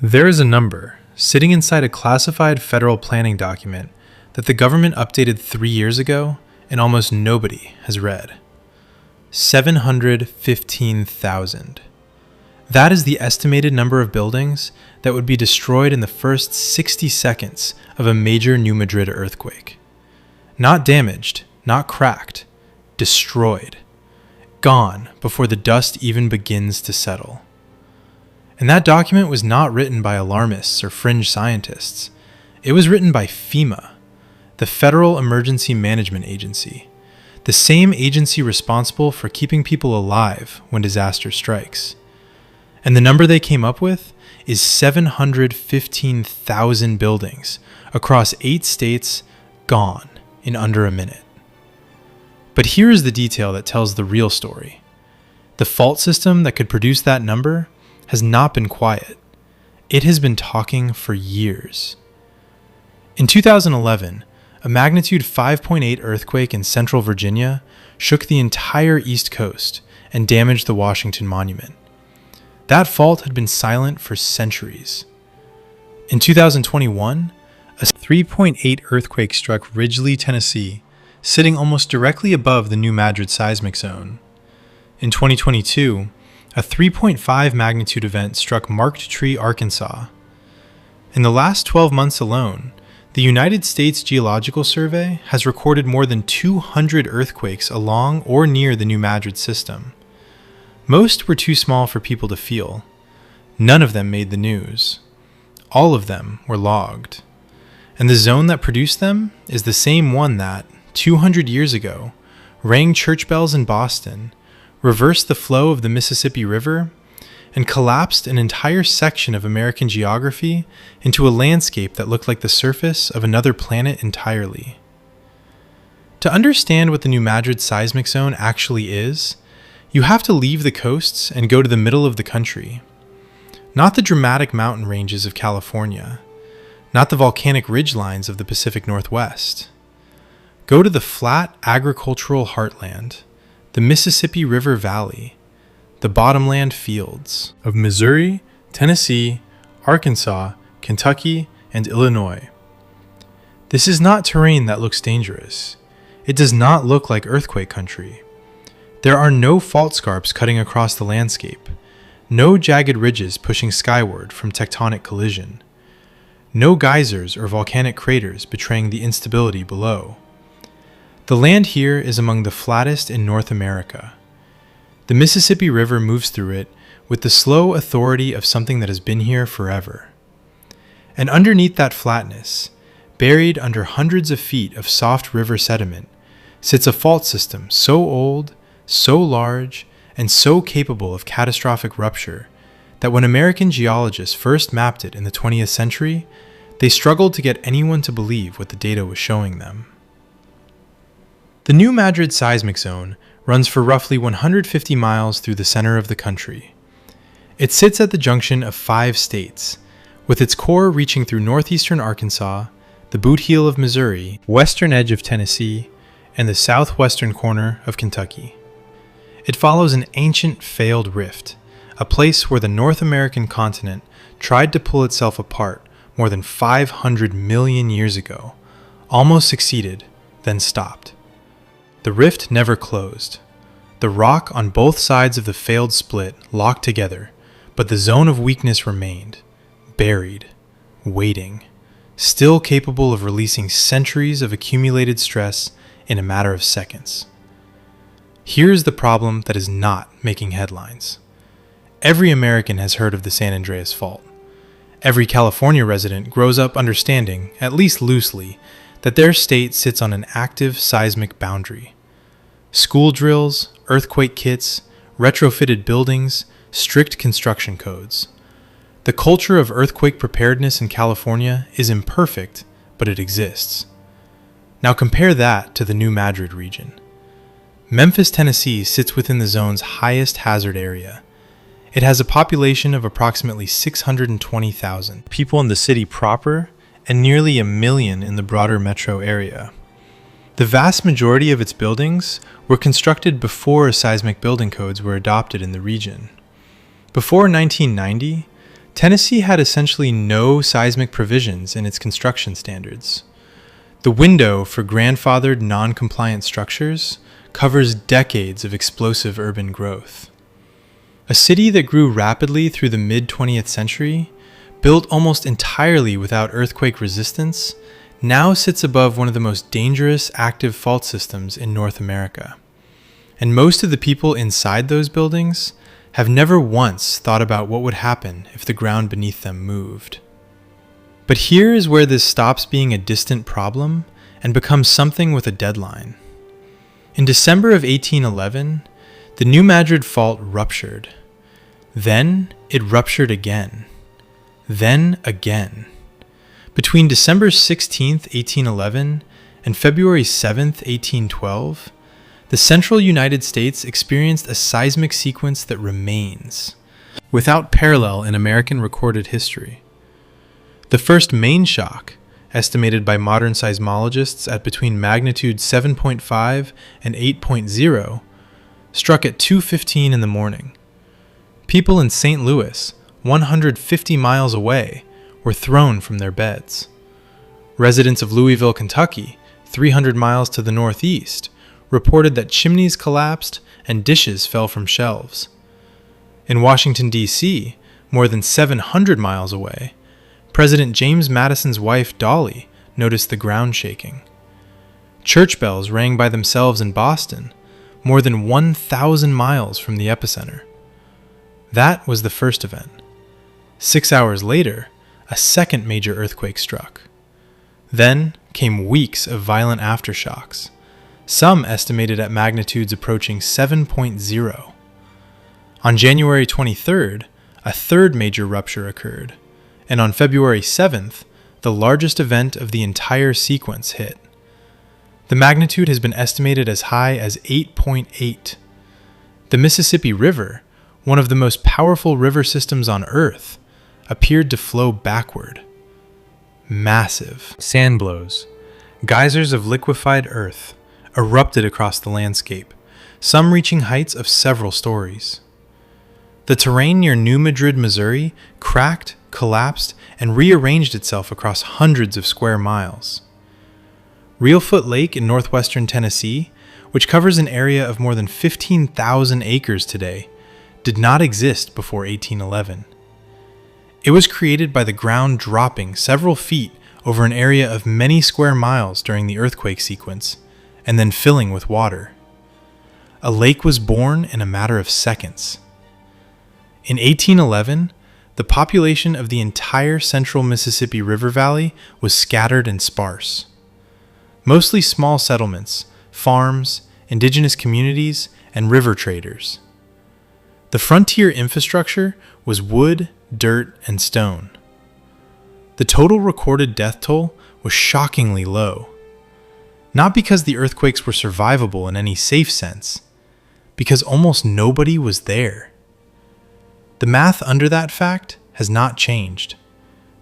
There is a number sitting inside a classified federal planning document that the government updated 3 years ago and almost nobody has read. 715,000. That is the estimated number of buildings that would be destroyed in the first 60 seconds of a major New Madrid earthquake. Not damaged, not cracked, destroyed. Gone before the dust even begins to settle. And that document was not written by alarmists or fringe scientists. It was written by FEMA, the Federal Emergency Management Agency, the same agency responsible for keeping people alive when disaster strikes. And the number they came up with is 715,000 buildings across 8 states gone in under a minute. But here is the detail that tells the real story. The fault system that could produce that number has not been quiet. It has been talking for years. In 2011, a magnitude 5.8 earthquake in central Virginia shook the entire East Coast and damaged the Washington Monument. That fault had been silent for centuries. In 2021, a 3.8 earthquake struck Ridgely, Tennessee, sitting almost directly above the New Madrid seismic zone. In 2022, a 3.5 magnitude event struck Marked Tree, Arkansas. In the last 12 months alone, the United States Geological Survey has recorded more than 200 earthquakes along or near the New Madrid system. Most were too small for people to feel. None of them made the news. All of them were logged. And the zone that produced them is the same one that, 200 years ago, rang church bells in Boston, reversed the flow of the Mississippi River, and collapsed an entire section of American geography into a landscape that looked like the surface of another planet entirely. To understand what the New Madrid seismic zone actually is, you have to leave the coasts and go to the middle of the country. Not the dramatic mountain ranges of California, not the volcanic ridgelines of the Pacific Northwest. Go to the flat agricultural heartland, the Mississippi River Valley, the bottomland fields of Missouri, Tennessee, Arkansas, Kentucky, and Illinois. This is not terrain that looks dangerous. It does not look like earthquake country. There are no fault scarps cutting across the landscape, no jagged ridges pushing skyward from tectonic collision, no geysers or volcanic craters betraying the instability below. The land here is among the flattest in North America. The Mississippi River moves through it with the slow authority of something that has been here forever. And underneath that flatness, buried under hundreds of feet of soft river sediment, sits a fault system so old, so large, and so capable of catastrophic rupture that when American geologists first mapped it in the 20th century, they struggled to get anyone to believe what the data was showing them. The New Madrid seismic zone runs for roughly 150 miles through the center of the country. It sits at the junction of 5 states, with its core reaching through northeastern Arkansas, the boot heel of Missouri, western edge of Tennessee, and the southwestern corner of Kentucky. It follows an ancient failed rift, a place where the North American continent tried to pull itself apart more than 500 million years ago, almost succeeded, then stopped. The rift never closed. The rock on both sides of the failed split locked together, but the zone of weakness remained, buried, waiting, still capable of releasing centuries of accumulated stress in a matter of seconds. Here's the problem that is not making headlines. Every American has heard of the San Andreas Fault. Every California resident grows up understanding, at least loosely, that their state sits on an active seismic boundary. School drills, earthquake kits, retrofitted buildings, strict construction codes. The culture of earthquake preparedness in California is imperfect, but it exists. Now compare that to the New Madrid region. Memphis, Tennessee sits within the zone's highest hazard area. It has a population of approximately 620,000 people in the city proper and nearly 1 million in the broader metro area. The vast majority of its buildings were constructed before seismic building codes were adopted in the region. Before 1990, Tennessee had essentially no seismic provisions in its construction standards. The window for grandfathered non-compliant structures covers decades of explosive urban growth. A city that grew rapidly through the mid-20th century, built almost entirely without earthquake resistance, now sits above one of the most dangerous active fault systems in North America. And most of the people inside those buildings have never once thought about what would happen if the ground beneath them moved. But here is where this stops being a distant problem and becomes something with a deadline. In December of 1811, the New Madrid fault ruptured. Then it ruptured again. Then again. Between December 16, 1811 and February 7, 1812, the central United States experienced a seismic sequence that remains, without parallel in American recorded history. The first main shock, estimated by modern seismologists at between magnitude 7.5 and 8.0, struck at 2:15 in the morning. People in St. Louis, 150 miles away, were thrown from their beds. Residents of Louisville, Kentucky, 300 miles to the northeast, reported that chimneys collapsed and dishes fell from shelves. In Washington, D.C., more than 700 miles away, President James Madison's wife, Dolly, noticed the ground shaking. Church bells rang by themselves in Boston, more than 1,000 miles from the epicenter. That was the first event. 6 hours later, a second major earthquake struck. Then came weeks of violent aftershocks, some estimated at magnitudes approaching 7.0. On January 23rd, a third major rupture occurred, and on February 7th, the largest event of the entire sequence hit. The magnitude has been estimated as high as 8.8. The Mississippi River, one of the most powerful river systems on Earth, appeared to flow backward. Massive sand blows, geysers of liquefied earth, erupted across the landscape, some reaching heights of several stories. The terrain near New Madrid, Missouri, cracked, collapsed, and rearranged itself across hundreds of square miles. Reelfoot Lake in northwestern Tennessee, which covers an area of more than 15,000 acres today, did not exist before 1811. It was created by the ground dropping several feet over an area of many square miles during the earthquake sequence, and then filling with water. A lake was born in a matter of seconds. In 1811, the population of the entire central Mississippi River Valley was scattered and sparse. Mostly small settlements, farms, indigenous communities, and river traders. The frontier infrastructure was wood, dirt, and stone. The total recorded death toll was shockingly low. Not because the earthquakes were survivable in any safe sense, because almost nobody was there. The math under that fact has not changed,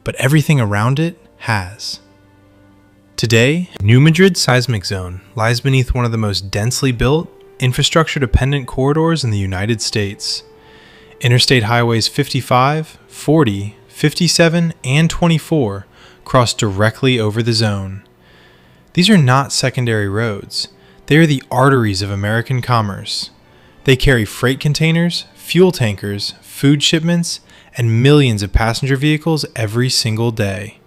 but everything around it has. Today, New Madrid seismic zone lies beneath one of the most densely built, infrastructure-dependent corridors in the United States. Interstate highways 55, 40, 57, and 24 cross directly over the zone. These are not secondary roads. They are the arteries of American commerce. They carry freight containers, fuel tankers, food shipments, and millions of passenger vehicles every single day.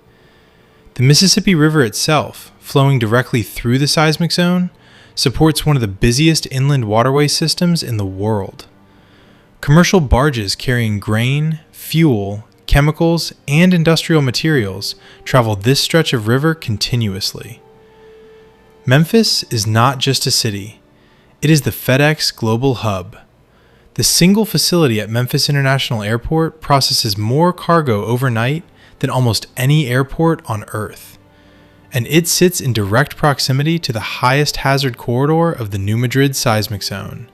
The Mississippi River itself, flowing directly through the seismic zone, supports one of the busiest inland waterway systems in the world. Commercial barges carrying grain, fuel, chemicals, and industrial materials travel this stretch of river continuously. Memphis is not just a city. It is the FedEx global hub. The single facility at Memphis International Airport processes more cargo overnight than almost any airport on Earth, and it sits in direct proximity to the highest hazard corridor of the New Madrid seismic zone.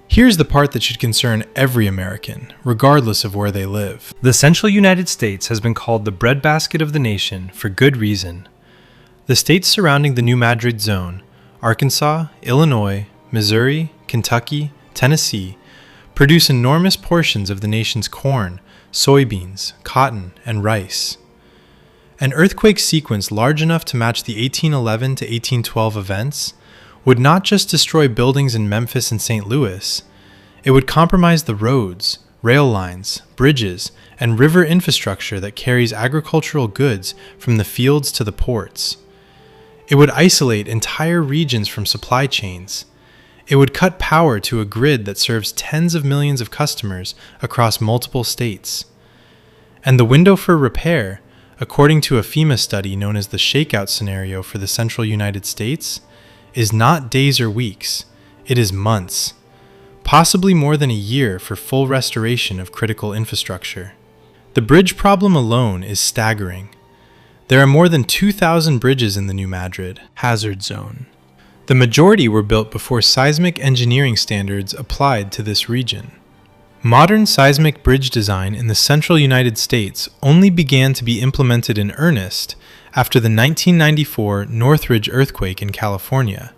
Here's the part that should concern every American, regardless of where they live. The central United States has been called the breadbasket of the nation for good reason. The states surrounding the New Madrid zone, Arkansas, Illinois, Missouri, Kentucky, Tennessee, produce enormous portions of the nation's corn, soybeans, cotton, and rice. An earthquake sequence large enough to match the 1811 to 1812 events would not just destroy buildings in Memphis and St. Louis, it would compromise the roads, rail lines, bridges, and river infrastructure that carries agricultural goods from the fields to the ports. It would isolate entire regions from supply chains. It would cut power to a grid that serves tens of millions of customers across multiple states. And the window for repair, according to a FEMA study known as the shakeout scenario for the central United States, is not days or weeks, it is months, possibly more than a year for full restoration of critical infrastructure. The bridge problem alone is staggering. There are more than 2,000 bridges in the New Madrid hazard zone. The majority were built before seismic engineering standards applied to this region. Modern seismic bridge design in the central United States only began to be implemented in earnest after the 1994 Northridge earthquake in California,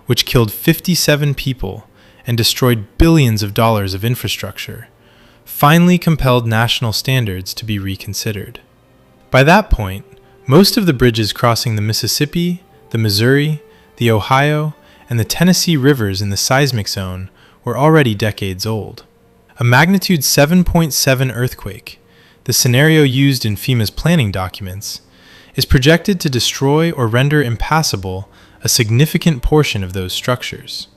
which killed 57 people and destroyed billions of dollars of infrastructure, finally compelled national standards to be reconsidered. By that point, most of the bridges crossing the Mississippi, the Missouri, the Ohio, and the Tennessee rivers in the seismic zone were already decades old. A magnitude 7.7 earthquake, the scenario used in FEMA's planning documents, is projected to destroy or render impassable a significant portion of those structures.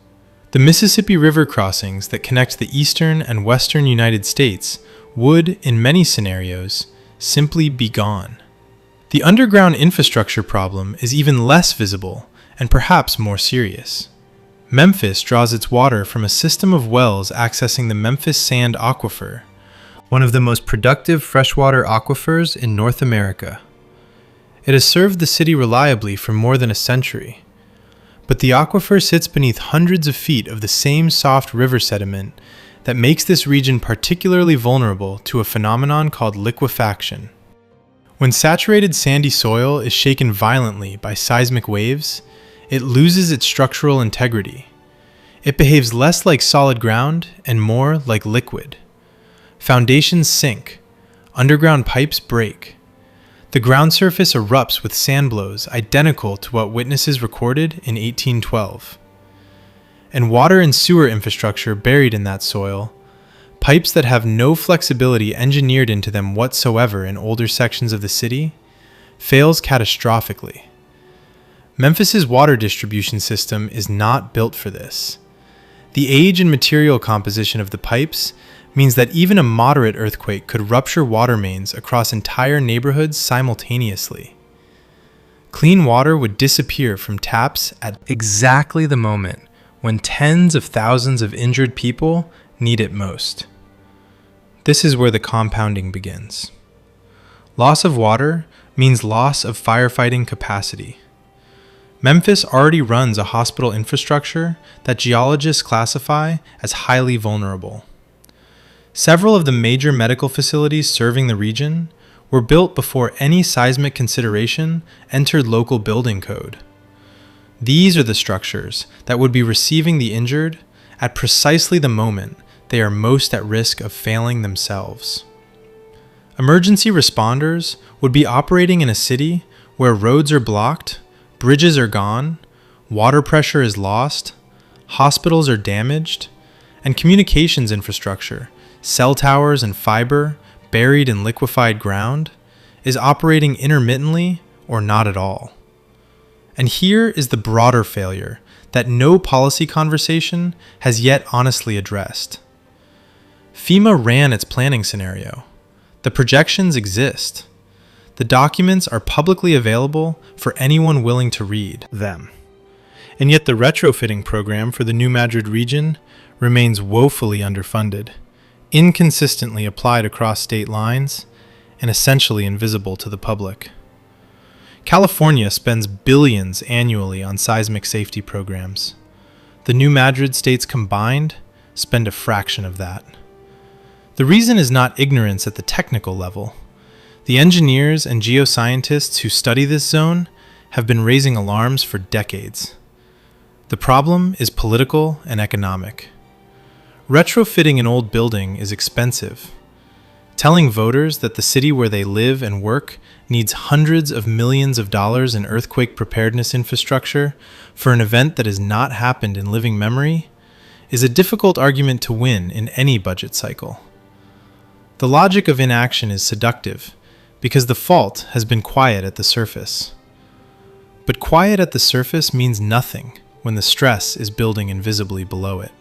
The Mississippi River crossings that connect the eastern and western United States would, in many scenarios, simply be gone. The underground infrastructure problem is even less visible and perhaps more serious. Memphis draws its water from a system of wells accessing the Memphis Sand Aquifer, one of the most productive freshwater aquifers in North America. It has served the city reliably for more than a century, but the aquifer sits beneath hundreds of feet of the same soft river sediment that makes this region particularly vulnerable to a phenomenon called liquefaction. When saturated sandy soil is shaken violently by seismic waves, it loses its structural integrity. It behaves less like solid ground and more like liquid. Foundations sink. Underground pipes break. The ground surface erupts with sand blows identical to what witnesses recorded in 1812. And water and sewer infrastructure buried in that soil, pipes that have no flexibility engineered into them whatsoever in older sections of the city, fails catastrophically. Memphis's water distribution system is not built for this. The age and material composition of the pipes means that even a moderate earthquake could rupture water mains across entire neighborhoods simultaneously. Clean water would disappear from taps at exactly the moment when tens of thousands of injured people need it most. This is where the compounding begins. Loss of water means loss of firefighting capacity. Memphis already runs a hospital infrastructure that geologists classify as highly vulnerable. Several of the major medical facilities serving the region were built before any seismic consideration entered local building code. These are the structures that would be receiving the injured at precisely the moment they are most at risk of failing themselves. Emergency responders would be operating in a city where roads are blocked, bridges are gone, water pressure is lost, hospitals are damaged, and communications infrastructure, cell towers and fiber buried in liquefied ground, is operating intermittently or not at all. And here is the broader failure that no policy conversation has yet honestly addressed. FEMA ran its planning scenario. The projections exist. The documents are publicly available for anyone willing to read them. And yet the retrofitting program for the New Madrid region remains woefully underfunded, inconsistently applied across state lines, and essentially invisible to the public. California spends billions annually on seismic safety programs. The New Madrid states combined spend a fraction of that. The reason is not ignorance at the technical level. The engineers and geoscientists who study this zone have been raising alarms for decades. The problem is political and economic. Retrofitting an old building is expensive. telling voters that the city where they live and work needs hundreds of millions of dollars in earthquake preparedness infrastructure for an event that has not happened in living memory is a difficult argument to win in any budget cycle. The logic of inaction is seductive because the fault has been quiet at the surface. But quiet at the surface means nothing when the stress is building invisibly below it.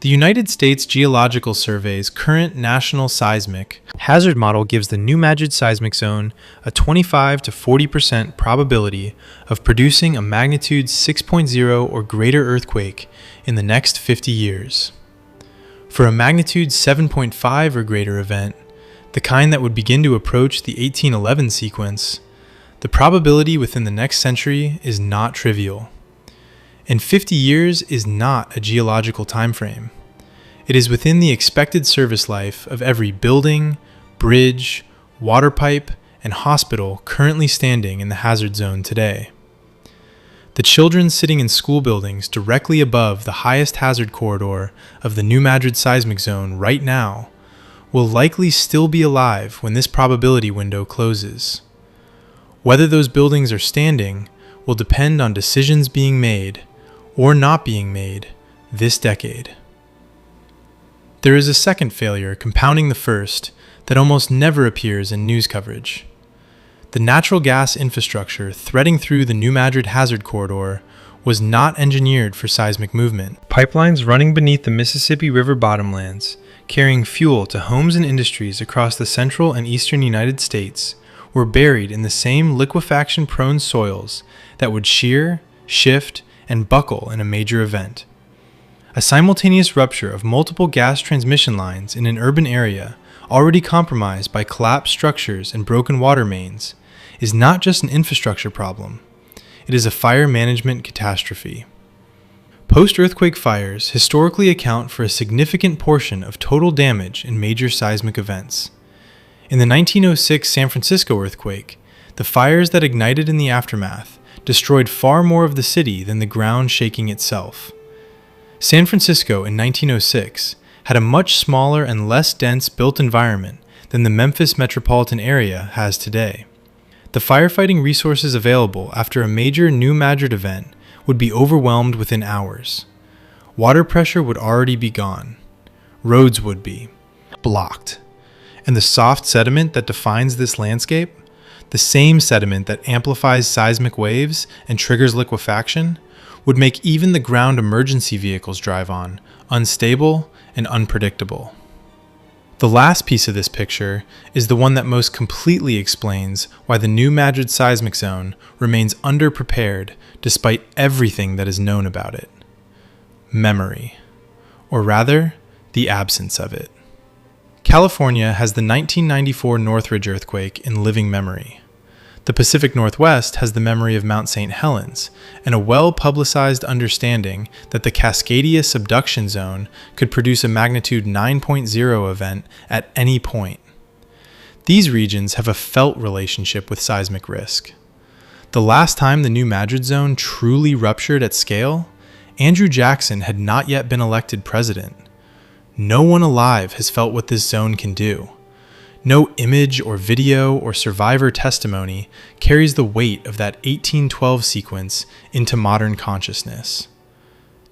The United States Geological Survey's current national seismic hazard model gives the New Madrid seismic zone a 25 to 40% probability of producing a magnitude 6.0 or greater earthquake in the next 50 years. For a magnitude 7.5 or greater event, the kind that would begin to approach the 1811 sequence, the probability within the next century is not trivial. And 50 years is not a geological time frame. It is within the expected service life of every building, bridge, water pipe, and hospital currently standing in the hazard zone today. The children sitting in school buildings directly above the highest hazard corridor of the New Madrid seismic zone right now will likely still be alive when this probability window closes. Whether those buildings are standing will depend on decisions being made or not being made this decade. There is a second failure compounding the first that almost never appears in news coverage. The natural gas infrastructure threading through the New Madrid hazard corridor was not engineered for seismic movement. Pipelines running beneath the Mississippi River bottomlands, carrying fuel to homes and industries across the central and eastern United States, were buried in the same liquefaction-prone soils that would shear, shift, and buckle in a major event. A simultaneous rupture of multiple gas transmission lines in an urban area already compromised by collapsed structures and broken water mains is not just an infrastructure problem, it is a fire management catastrophe. Post-earthquake fires historically account for a significant portion of total damage in major seismic events. In the 1906 San Francisco earthquake, the fires that ignited in the aftermath destroyed far more of the city than the ground shaking itself. San Francisco in 1906 had a much smaller and less dense built environment than the Memphis metropolitan area has today. The firefighting resources available after a major New Madrid event would be overwhelmed within hours. Water pressure would already be gone. Roads would be blocked. And the soft sediment that defines this landscape, the same sediment that amplifies seismic waves and triggers liquefaction, would make even the ground emergency vehicles drive on unstable and unpredictable. The last piece of this picture is the one that most completely explains why the New Madrid seismic zone remains underprepared despite everything that is known about it. Memory, or rather, the absence of it. California has the 1994 Northridge earthquake in living memory. The Pacific Northwest has the memory of Mount St. Helens and a well-publicized understanding that the Cascadia subduction zone could produce a magnitude 9.0 event at any point. These regions have a felt relationship with seismic risk. The last time the New Madrid zone truly ruptured at scale, Andrew Jackson had not yet been elected president. No one alive has felt what this zone can do. No image or video or survivor testimony carries the weight of that 1812 sequence into modern consciousness.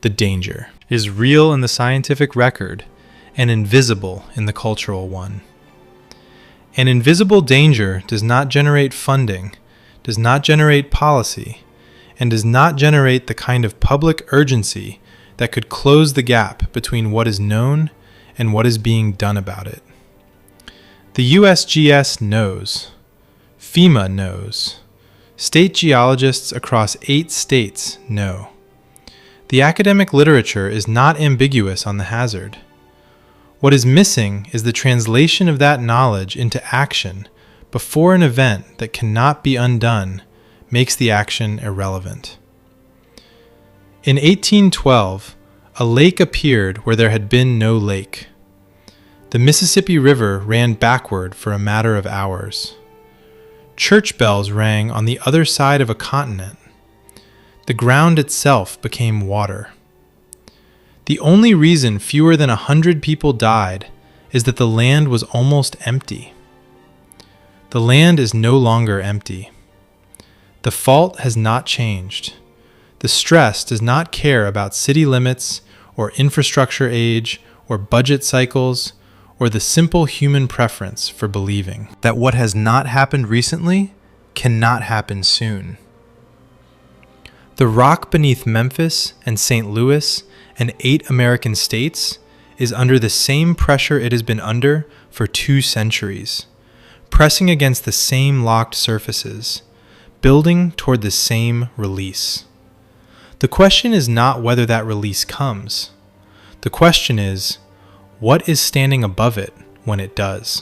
The danger is real in the scientific record and invisible in the cultural one. An invisible danger does not generate funding, does not generate policy, and does not generate the kind of public urgency that could close the gap between what is known and what is being done about it. The USGS knows. FEMA knows. State geologists across 8 states know. The academic literature is not ambiguous on the hazard. What is missing is the translation of that knowledge into action before an event that cannot be undone makes the action irrelevant. In 1812, a lake appeared where there had been no lake. The Mississippi River ran backward for a matter of hours. Church bells rang on the other side of a continent. The ground itself became water. The only reason fewer than 100 people died is that the land was almost empty. The land is no longer empty. The fault has not changed. The stress does not care about city limits or infrastructure age or budget cycles or the simple human preference for believing that what has not happened recently cannot happen soon. The rock beneath Memphis and St. Louis and 8 American states is under the same pressure it has been under for 2 centuries, pressing against the same locked surfaces, building toward the same release. The question is not whether that release comes. The question is, what is standing above it when it does?